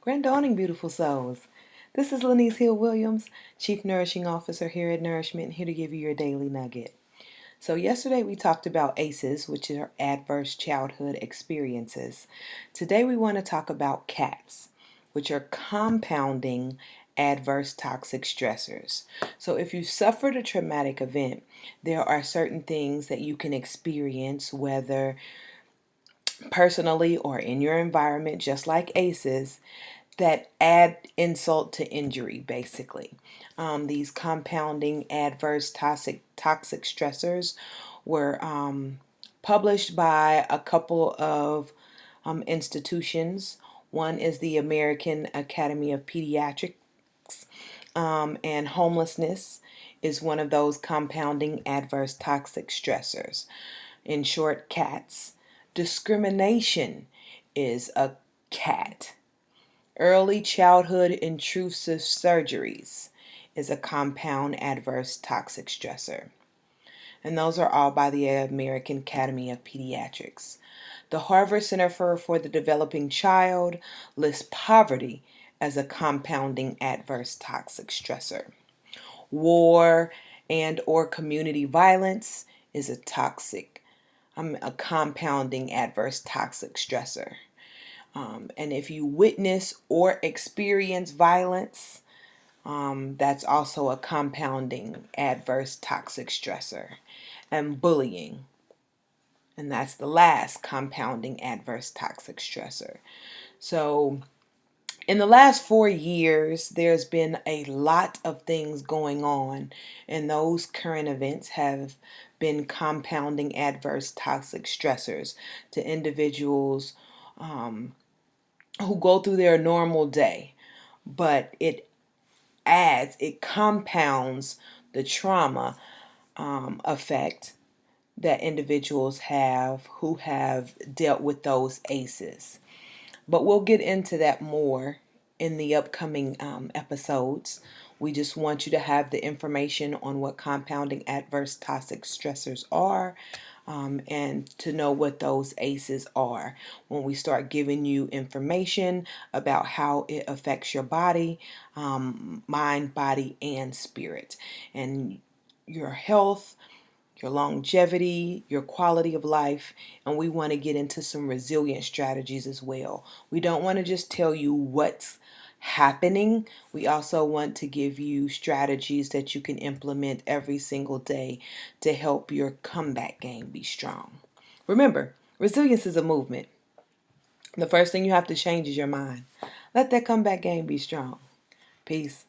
Grand dawning, beautiful souls. This is Lenise Hill Williams, Chief Nourishing Officer here at Nourishment, here to give you your daily nugget. So yesterday we talked about ACEs, which are adverse childhood experiences. Today we want to talk about CATs, which are compounding adverse toxic stressors. So if you suffered a traumatic event, there are certain things that you can experience, whether personally or in your environment, just like ACEs, that add insult to injury, basically. These compounding adverse toxic stressors were published by a couple of institutions. One is the American Academy of Pediatrics, and homelessness is one of those compounding adverse toxic stressors. In short, CATs. Discrimination is a CAT. Early childhood intrusive surgeries is a compound adverse toxic stressor. And those are all by the American Academy of Pediatrics. The Harvard Center for the Developing Child lists poverty as a compounding adverse toxic stressor. War and or community violence is a compounding adverse toxic stressor. And if you witness or experience violence, that's also a compounding adverse toxic stressor. And bullying, and that's the last compounding adverse toxic stressor. So in the last 4 years, there's been a lot of things going on, and those current events have been compounding adverse toxic stressors to individuals who go through their normal day, but it compounds the trauma effect that individuals have who have dealt with those ACEs. But we'll get into that more in the upcoming episodes. We just want you to have the information on what compounding adverse toxic stressors are, and to know what those ACEs are. When we start giving you information about how it affects your body, mind, body, and spirit, and your health, your longevity, your quality of life, and we want to get into some resilient strategies as well. We don't want to just tell you what's happening. We also want to give you strategies that you can implement every single day to help your comeback game be strong. Remember, resilience is a movement. The first thing you have to change is your mind. Let that comeback game be strong. Peace.